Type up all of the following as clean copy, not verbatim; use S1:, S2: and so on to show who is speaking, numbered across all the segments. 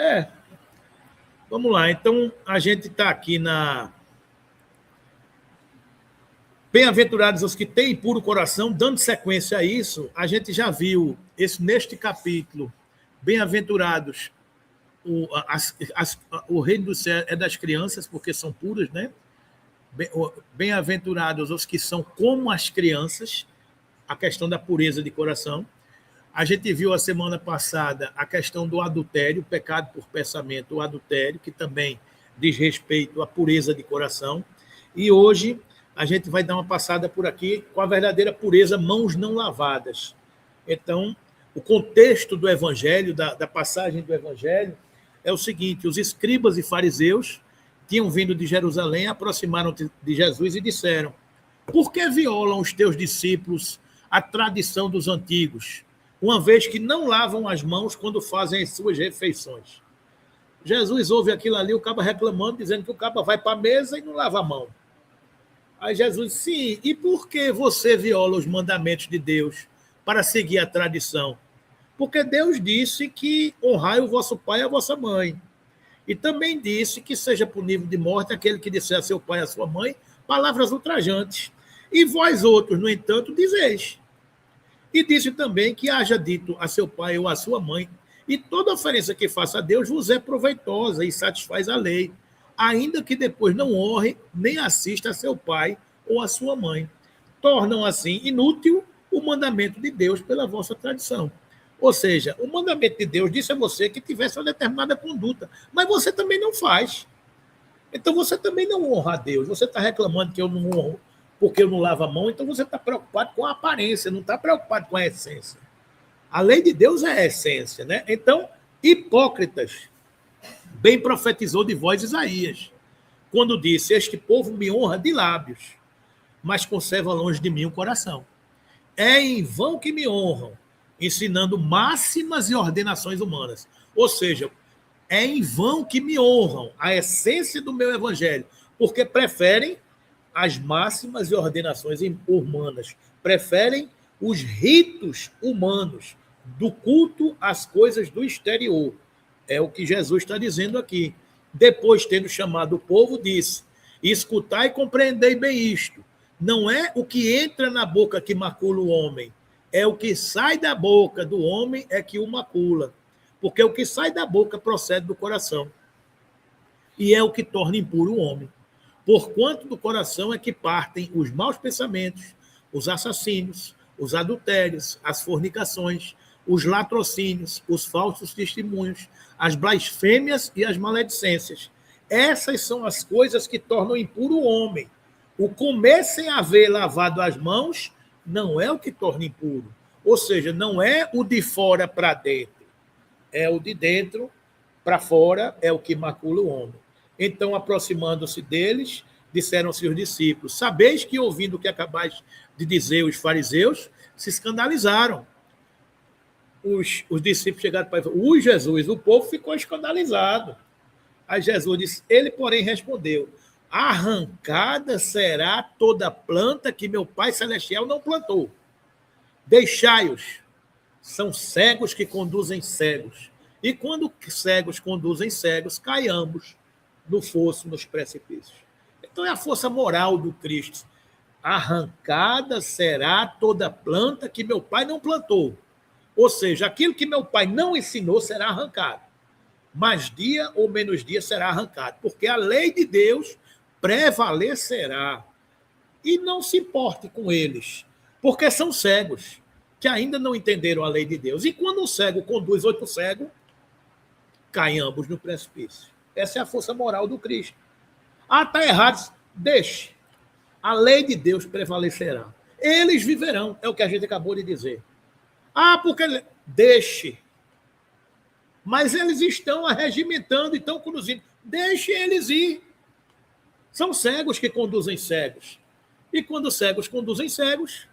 S1: É, vamos lá. Então, a gente está aqui na Bem-aventurados os que têm puro coração, dando sequência a isso, a gente já viu neste capítulo, bem-aventurados, o reino do céu é das crianças, porque são puras, né? Bem-aventurados os que são como as crianças, a questão da pureza de coração. A gente viu a semana passada a questão do adultério, o pecado por pensamento, o adultério, que também diz respeito à pureza de coração. E hoje a gente vai dar uma passada por aqui com a verdadeira pureza, mãos não lavadas. Então, o contexto do evangelho, da passagem do evangelho, é o seguinte: os escribas e fariseus tinham vindo de Jerusalém, aproximaram de Jesus e disseram: por que violam os teus discípulos a tradição dos antigos, uma vez que não lavam as mãos quando fazem as suas refeições? Jesus ouve aquilo ali, o caba reclamando, dizendo que o caba vai para a mesa e não lava a mão. Aí Jesus, sim, e por que você viola os mandamentos de Deus para seguir a tradição? Porque Deus disse que honrai o vosso pai e a vossa mãe. E também disse que seja punível de morte aquele que disser a seu pai e a sua mãe palavras ultrajantes. E vós outros, no entanto, dizeis. E disse também que haja dito a seu pai ou a sua mãe, e toda oferença que faça a Deus vos é proveitosa e satisfaz a lei, ainda que depois não honre nem assista a seu pai ou a sua mãe. Tornam assim inútil o mandamento de Deus pela vossa tradição. Ou seja, o mandamento de Deus disse a você que tivesse uma determinada conduta, mas você também não faz. Então você também não honra a Deus. Você está reclamando que eu não honro porque eu não lavo a mão, então você está preocupado com a aparência, não está preocupado com a essência. A lei de Deus é a essência, né? Então, hipócritas, bem profetizou de vós Isaías, quando disse: este povo me honra de lábios, mas conserva longe de mim o coração. É em vão que me honram, ensinando máximas e ordenações humanas. Ou seja, é em vão que me honram, a essência do meu evangelho, porque preferem as máximas e ordenações humanas, preferem os ritos humanos, do culto às coisas do exterior. É o que Jesus está dizendo aqui. Depois, tendo chamado o povo, disse: escutai e compreendei bem isto. Não é o que entra na boca que macula o homem, é o que sai da boca do homem é que o macula. Porque o que sai da boca procede do coração. E é o que torna impuro o homem. Porquanto do coração é que partem os maus pensamentos, os assassinos, os adultérios, as fornicações, os latrocínios, os falsos testemunhos, as blasfêmias e as maledicências. Essas são as coisas que tornam impuro o homem. O comer sem haver lavado as mãos não é o que torna impuro. Ou seja, não é o de fora para dentro. É o de dentro para fora, é o que macula o homem. Então, aproximando-se deles, disseram-se os discípulos: sabeis que, ouvindo o que acabais de dizer os fariseus, se escandalizaram. Os discípulos chegaram para ele e falaram: Jesus, o povo ficou escandalizado. Aí Jesus disse: ele, porém, respondeu: arrancada será toda planta que meu Pai Celestial não plantou. Deixai-os. São cegos que conduzem cegos. E quando cegos conduzem cegos, cai ambos no fosso, nos precipícios. Então é a força moral do Cristo. Arrancada será toda planta que meu Pai não plantou. Ou seja, aquilo que meu Pai não ensinou será arrancado. Mais dia ou menos dia será arrancado. Porque a lei de Deus prevalecerá. E não se importe com eles, porque são cegos, que ainda não entenderam a lei de Deus. E quando um cego conduz outro cego, caem ambos no precipício. Essa é a força moral do Cristo. Ah, está errado. Deixe. A lei de Deus prevalecerá. Eles viverão, é o que a gente acabou de dizer. Ah, porque... Deixe. Mas eles estão arregimentando e estão conduzindo. Deixe eles ir. São cegos que conduzem cegos. E quando cegos conduzem cegos,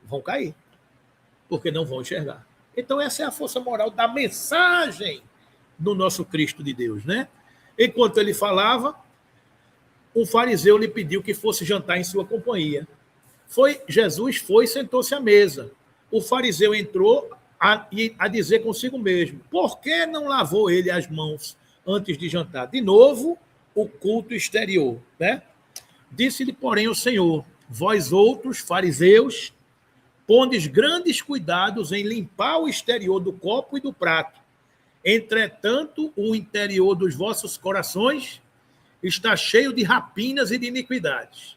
S1: vão cair. Porque não vão enxergar. Então essa é a força moral da mensagem do nosso Cristo de Deus, né? Enquanto ele falava, um fariseu lhe pediu que fosse jantar em sua companhia. Jesus foi e sentou-se à mesa. O fariseu entrou, a dizer consigo mesmo: por que não lavou ele as mãos antes de jantar? De novo, o culto exterior, né? Disse-lhe, porém, o Senhor: vós outros, fariseus, pondes grandes cuidados em limpar o exterior do copo e do prato. Entretanto, o interior dos vossos corações está cheio de rapinas e de iniquidades.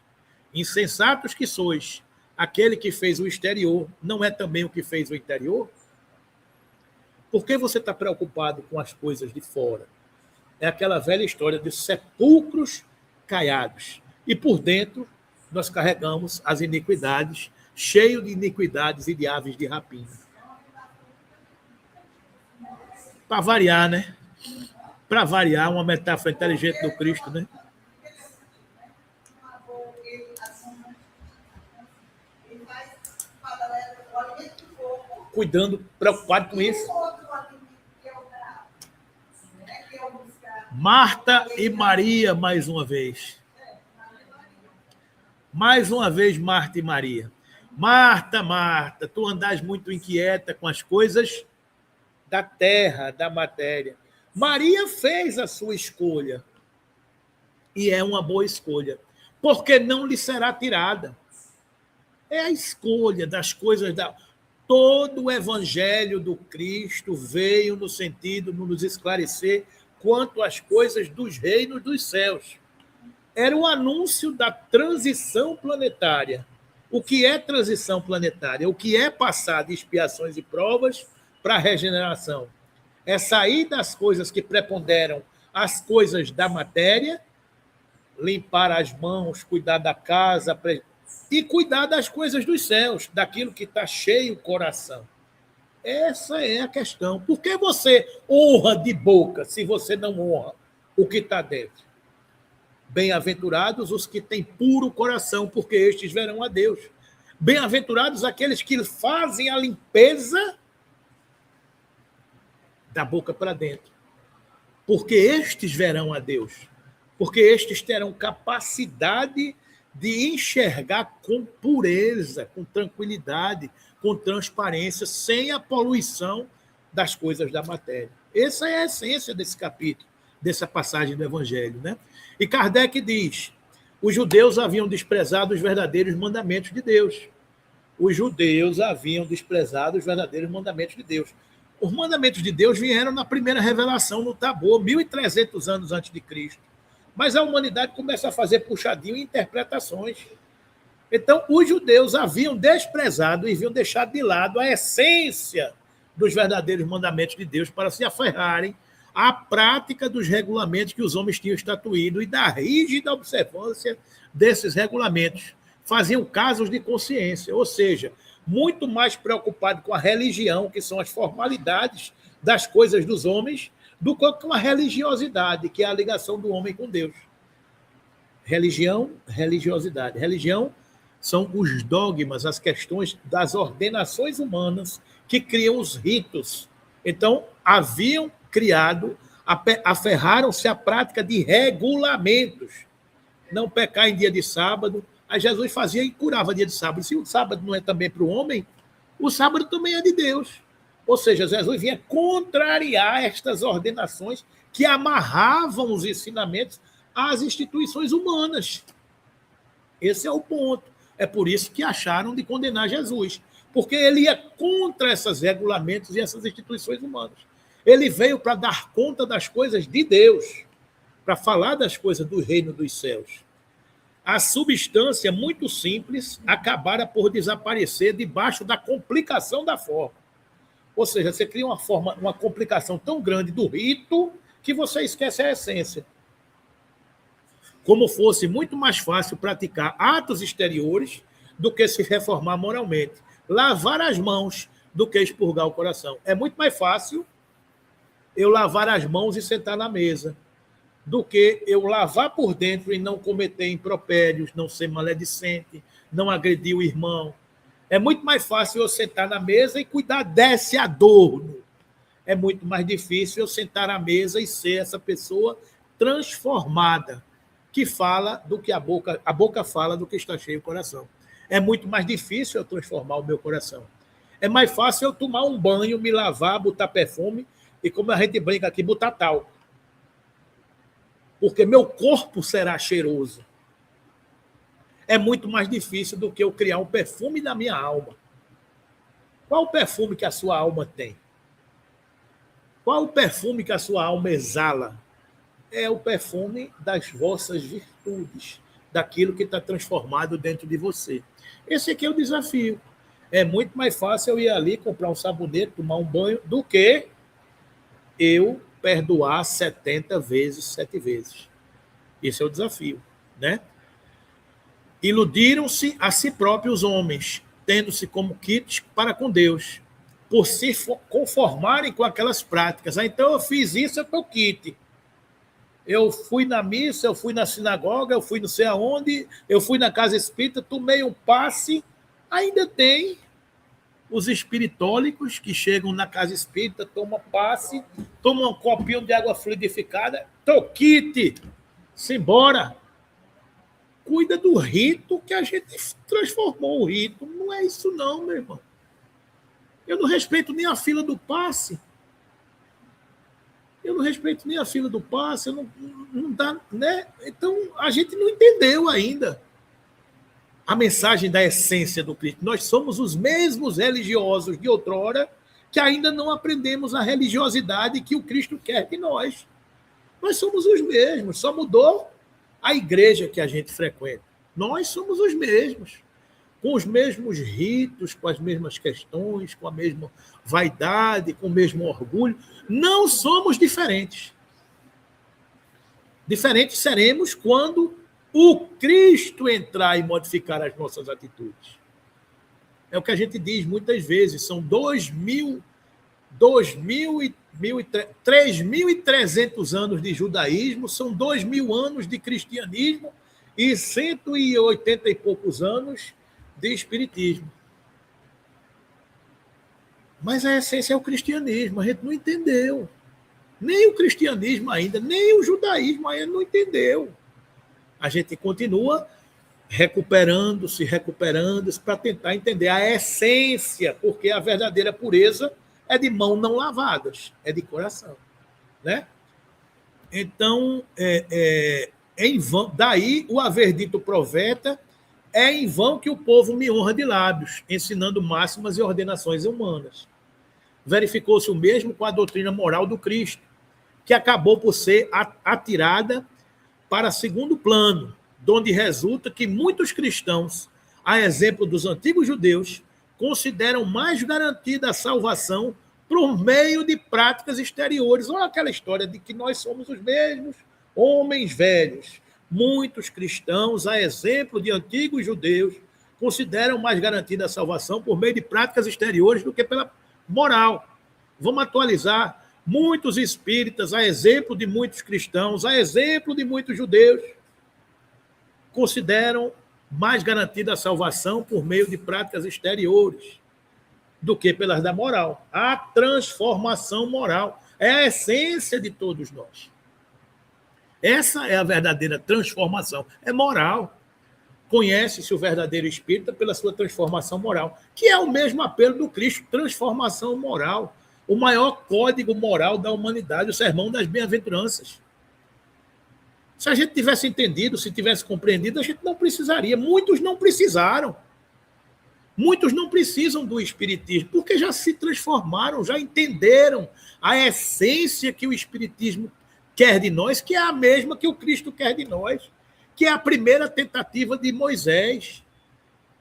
S1: Insensatos que sois, aquele que fez o exterior não é também o que fez o interior? Por que você está preocupado com as coisas de fora? É aquela velha história de sepulcros caiados. E por dentro, nós carregamos as iniquidades, cheio de iniquidades e de aves de rapina. Para variar, né? Para variar, uma metáfora inteligente do Cristo, né? Cuidando, preocupado com isso. Marta e Maria, mais uma vez. Mais uma vez, Marta e Maria. Marta, Marta, tu andas muito inquieta com as coisas da terra, da matéria. Maria fez a sua escolha. E é uma boa escolha. Porque não lhe será tirada. É a escolha das coisas da... Todo o evangelho do Cristo veio no sentido de nos esclarecer quanto às coisas dos reinos dos céus. Era o anúncio da transição planetária. O que é transição planetária? O que é passar de expiações e provas para a regeneração? É sair das coisas que preponderam as coisas da matéria, limpar as mãos, cuidar da casa e cuidar das coisas dos céus, daquilo que está cheio o coração. Essa é a questão. Por que você honra de boca se você não honra o que está dentro? Bem-aventurados os que têm puro coração, porque estes verão a Deus. Bem-aventurados aqueles que fazem a limpeza da boca para dentro, porque estes verão a Deus. Porque estes terão capacidade de enxergar com pureza, com tranquilidade, com transparência, sem a poluição das coisas da matéria. Essa é a essência desse capítulo, dessa passagem do Evangelho, né? E Kardec diz: os judeus haviam desprezado os verdadeiros mandamentos de Deus. Os judeus haviam desprezado os verdadeiros mandamentos de Deus. Os mandamentos de Deus vieram na primeira revelação no Tabor, 1.300 anos antes de Cristo. Mas a humanidade começa a fazer puxadinho e interpretações. Então, os judeus haviam desprezado e haviam deixado de lado a essência dos verdadeiros mandamentos de Deus para se aferrarem à prática dos regulamentos que os homens tinham estatuído e da rígida observância desses regulamentos. Faziam casos de consciência, ou seja, muito mais preocupado com a religião, que são as formalidades das coisas dos homens, do que com a religiosidade, que é a ligação do homem com Deus. Religião, religiosidade. Religião são os dogmas, as questões das ordenações humanas que criam os ritos. Então, haviam criado, aferraram-se à prática de regulamentos. Não pecar em dia de sábado. Aí Jesus fazia e curava dia de sábado. Se o sábado não é também para o homem, o sábado também é de Deus. Ou seja, Jesus vinha contrariar estas ordenações que amarravam os ensinamentos às instituições humanas. Esse é o ponto. É por isso que acharam de condenar Jesus, porque ele ia contra esses regulamentos e essas instituições humanas. Ele veio para dar conta das coisas de Deus, para falar das coisas do reino dos céus. A substância, muito simples, acabara por desaparecer debaixo da complicação da forma. Ou seja, você cria uma complicação tão grande do rito que você esquece a essência. Como fosse muito mais fácil praticar atos exteriores do que se reformar moralmente. Lavar as mãos do que expurgar o coração. É muito mais fácil eu lavar as mãos e sentar na mesa do que eu lavar por dentro e não cometer impropérios, não ser maledicente, não agredir o irmão. É muito mais fácil eu sentar na mesa e cuidar desse adorno. É muito mais difícil eu sentar à mesa e ser essa pessoa transformada, que fala do que a boca fala do que está cheio o coração. É muito mais difícil eu transformar o meu coração. É mais fácil eu tomar um banho, me lavar, botar perfume e, como a gente brinca aqui, botar talco. Porque meu corpo será cheiroso. É muito mais difícil do que eu criar um perfume na minha alma. Qual o perfume que a sua alma tem? Qual o perfume que a sua alma exala? É o perfume das vossas virtudes, daquilo que está transformado dentro de você. Esse aqui é o desafio. É muito mais fácil eu ir ali, comprar um sabonete, tomar um banho, do que eu perdoar 70 vezes, 7 vezes. Esse é o desafio, né? Iludiram-se a si próprios homens, tendo-se como quites para com Deus, por se conformarem com aquelas práticas. Então eu fiz isso, eu estou quite. Eu fui na missa, eu fui na sinagoga, eu fui não sei aonde, eu fui na casa espírita, tomei um passe. Ainda tem os espiritólicos que chegam na casa espírita, tomam passe, tomam um copinho de água fluidificada, tô quite, simbora. Cuida do rito que a gente transformou o rito. Não é isso não, meu irmão. Eu não respeito nem a fila do passe. Eu não respeito nem a fila do passe. Não dá, né? Então, a gente não entendeu ainda a mensagem da essência do Cristo. Nós somos os mesmos religiosos de outrora que ainda não aprendemos a religiosidade que o Cristo quer de nós. Nós somos os mesmos, só mudou a igreja que a gente frequenta. Nós somos os mesmos, com os mesmos ritos, com as mesmas questões, com a mesma vaidade, com o mesmo orgulho. Não somos diferentes. Diferentes seremos quando o Cristo entrar e modificar as nossas atitudes. É o que a gente diz muitas vezes, são 3.300 anos de judaísmo, são 2.000 anos de cristianismo e 180 e poucos anos de espiritismo. Mas a essência é o cristianismo, a gente não entendeu. Nem o cristianismo ainda, nem o judaísmo ainda não entendeu. A gente continua recuperando-se para tentar entender a essência, porque a verdadeira pureza é de mãos não lavadas, é de coração, né? Então, em vão, daí o haver dito profeta, é em vão que o povo me honra de lábios, ensinando máximas e ordenações humanas. Verificou-se o mesmo com a doutrina moral do Cristo, que acabou por ser atirada para segundo plano, donde resulta que muitos cristãos, a exemplo dos antigos judeus, consideram mais garantida a salvação por meio de práticas exteriores. Olha aquela história de que nós somos os mesmos homens velhos. Muitos cristãos, a exemplo de antigos judeus, consideram mais garantida a salvação por meio de práticas exteriores do que pela moral. Vamos atualizar. Muitos espíritas, a exemplo de muitos cristãos, a exemplo de muitos judeus, consideram mais garantida a salvação por meio de práticas exteriores do que pelas da moral. A transformação moral é a essência de todos nós. Essa é a verdadeira transformação. É moral. Conhece-se o verdadeiro espírita pela sua transformação moral, que é o mesmo apelo do Cristo, transformação moral. O maior código moral da humanidade, o sermão das bem-aventuranças. Se a gente tivesse entendido, se tivesse compreendido, a gente não precisaria. Muitos não precisaram. Muitos não precisam do espiritismo, porque já se transformaram, já entenderam a essência que o espiritismo quer de nós, que é a mesma que o Cristo quer de nós, que é a primeira tentativa de Moisés,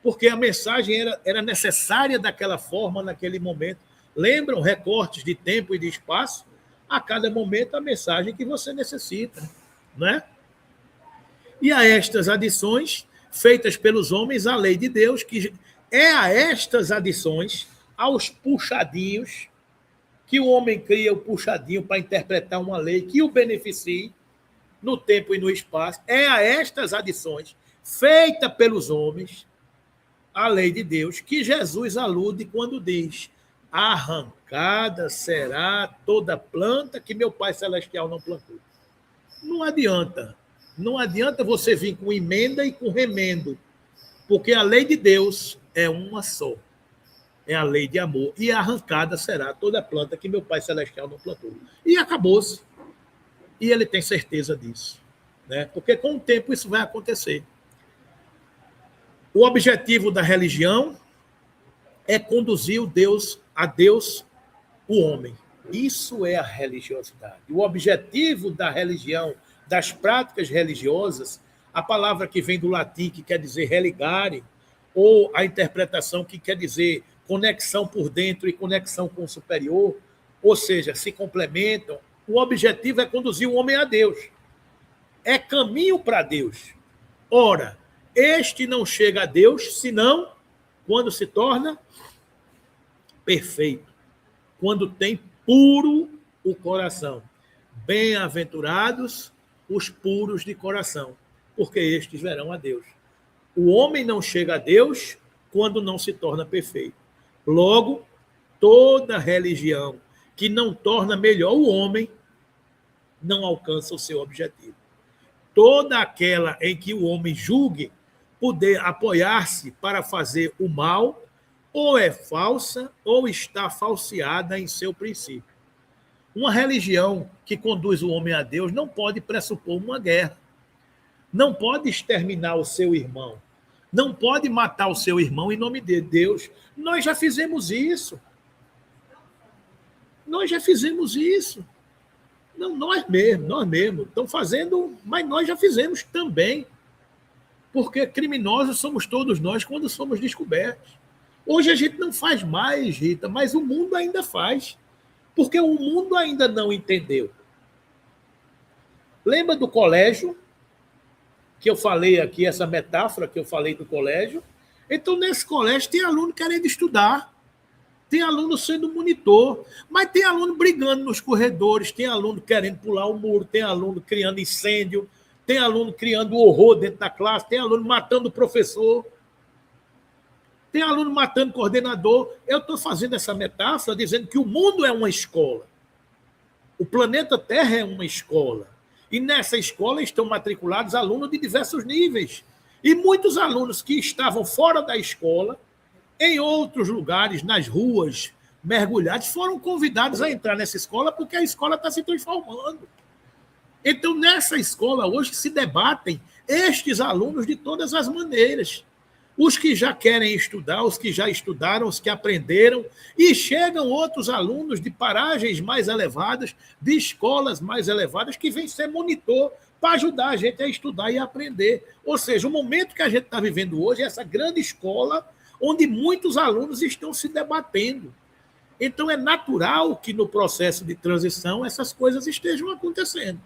S1: porque a mensagem era necessária daquela forma, naquele momento. Lembram recortes de tempo e de espaço? A cada momento a mensagem que você necessita, né? E a estas adições feitas pelos homens à lei de Deus, que é a estas adições, aos puxadinhos, que o homem cria o puxadinho para interpretar uma lei que o beneficie no tempo e no espaço, é a estas adições feitas pelos homens à lei de Deus, que Jesus alude quando diz: arrancada será toda planta que meu Pai Celestial não plantou. Não adianta. Não adianta você vir com emenda e com remendo, porque a lei de Deus é uma só. é a lei de amor, e arrancada será toda planta que meu Pai Celestial não plantou. E acabou-se. E ele tem certeza disso, né? Porque com o tempo isso vai acontecer. O objetivo da religião é conduzir a Deus, o homem. Isso é a religiosidade. O objetivo da religião, das práticas religiosas, a palavra que vem do latim, que quer dizer religare, ou a interpretação que quer dizer conexão por dentro e conexão com o superior, ou seja, se complementam. O objetivo é conduzir o homem a Deus. É caminho para Deus. Ora, este não chega a Deus, senão quando se torna perfeito, quando tem puro o coração. Bem-aventurados os puros de coração, porque estes verão a Deus. O homem não chega a Deus quando não se torna perfeito. Logo, toda religião que não torna melhor o homem não alcança o seu objetivo. Toda aquela em que o homem julgue poder apoiar-se para fazer o mal, ou é falsa ou está falseada em seu princípio. Uma religião que conduz o homem a Deus não pode pressupor uma guerra, não pode exterminar o seu irmão, não pode matar o seu irmão em nome de Deus. Nós já fizemos isso. Nós já fizemos isso. Não, nós mesmos. Estão fazendo, mas nós já fizemos também. Porque criminosos somos todos nós quando somos descobertos. Hoje a gente não faz mais, Rita, mas o mundo ainda faz. Porque o mundo ainda não entendeu. Lembra do colégio? Que eu falei aqui, essa metáfora que eu falei do colégio? Então, nesse colégio, tem aluno querendo estudar. Tem aluno sendo monitor, mas tem aluno brigando nos corredores, tem aluno querendo pular o muro, tem aluno criando incêndio, tem aluno criando horror dentro da classe, tem aluno matando o professor, tem aluno matando o coordenador. Eu estou fazendo essa metáfora dizendo que o mundo é uma escola. O planeta Terra é uma escola. E nessa escola estão matriculados alunos de diversos níveis. E muitos alunos que estavam fora da escola, em outros lugares, nas ruas, mergulhados, foram convidados a entrar nessa escola porque a escola está se transformando. Então, nessa escola, hoje, se debatem estes alunos de todas as maneiras. Os que já querem estudar, os que já estudaram, os que aprenderam, e chegam outros alunos de paragens mais elevadas, de escolas mais elevadas, que vêm ser monitor para ajudar a gente a estudar e a aprender. Ou seja, o momento que a gente está vivendo hoje é essa grande escola onde muitos alunos estão se debatendo. Então, é natural que no processo de transição essas coisas estejam acontecendo.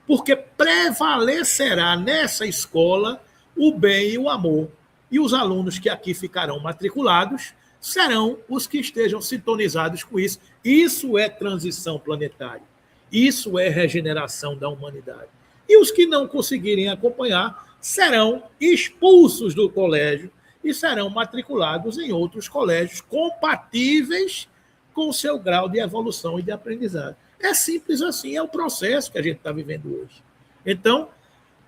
S1: Porque prevalecerá nessa escola o bem e o amor. E os alunos que aqui ficarão matriculados serão os que estejam sintonizados com isso. Isso é transição planetária. Isso é regeneração da humanidade. E os que não conseguirem acompanhar serão expulsos do colégio e serão matriculados em outros colégios compatíveis com o seu grau de evolução e de aprendizagem. É simples assim, é o processo que a gente está vivendo hoje. Então,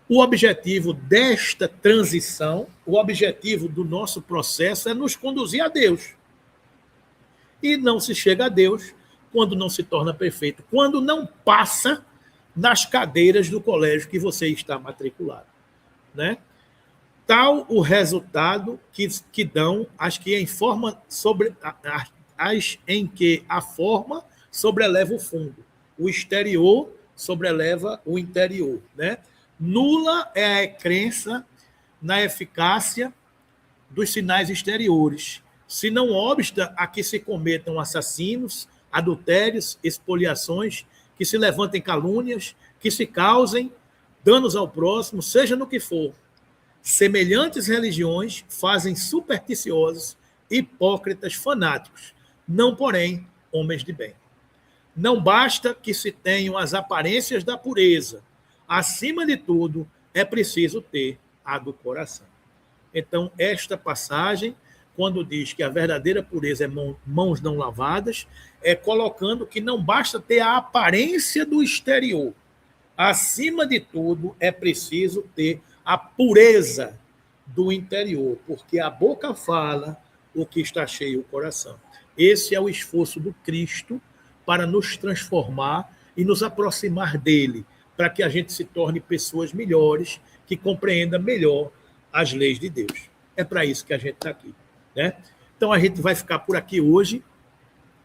S1: o objetivo desta transição, o objetivo do nosso processo é nos conduzir a Deus. E não se chega a Deus quando não se torna perfeito, quando não passa nas cadeiras do colégio que você está matriculado, né? Tal o resultado que dão as que em forma sobre as em que a forma sobreleva o fundo, o exterior sobreleva o interior, né? Nula é a crença na eficácia dos sinais exteriores, se não obsta a que se cometam assassinos, adultérios, expoliações, que se levantem calúnias, que se causem danos ao próximo, seja no que for. Semelhantes religiões fazem supersticiosos, hipócritas, fanáticos, não, porém, homens de bem. Não basta que se tenham as aparências da pureza. Acima de tudo, é preciso ter a do coração. Então, esta passagem, quando diz que a verdadeira pureza é mãos não lavadas, é colocando que não basta ter a aparência do exterior. Acima de tudo, é preciso ter a pureza do interior, porque a boca fala o que está cheio o coração. Esse é o esforço do Cristo para nos transformar e nos aproximar dele, para que a gente se torne pessoas melhores, que compreendam melhor as leis de Deus. É para isso que a gente está aqui, né? Então, a gente vai ficar por aqui hoje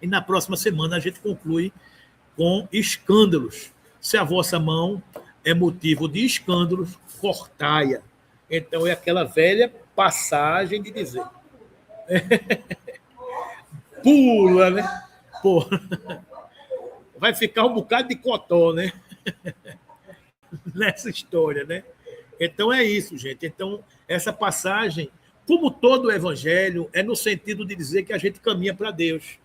S1: e na próxima semana a gente conclui com escândalos. Se a vossa mão é motivo de escândalos, cortai-a. Então, é aquela velha passagem de dizer... Pula, né? Pô, vai ficar um bocado de cotó, né? Nessa história, né? Então é isso, gente. Então, essa passagem, como todo o evangelho, é no sentido de dizer que a gente caminha para Deus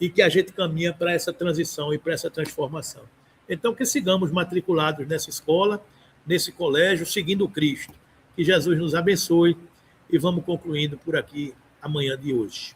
S1: e que a gente caminha para essa transição e para essa transformação. Então, que sigamos matriculados nessa escola, nesse colégio, seguindo Cristo. Que Jesus nos abençoe e vamos concluindo por aqui amanhã de hoje.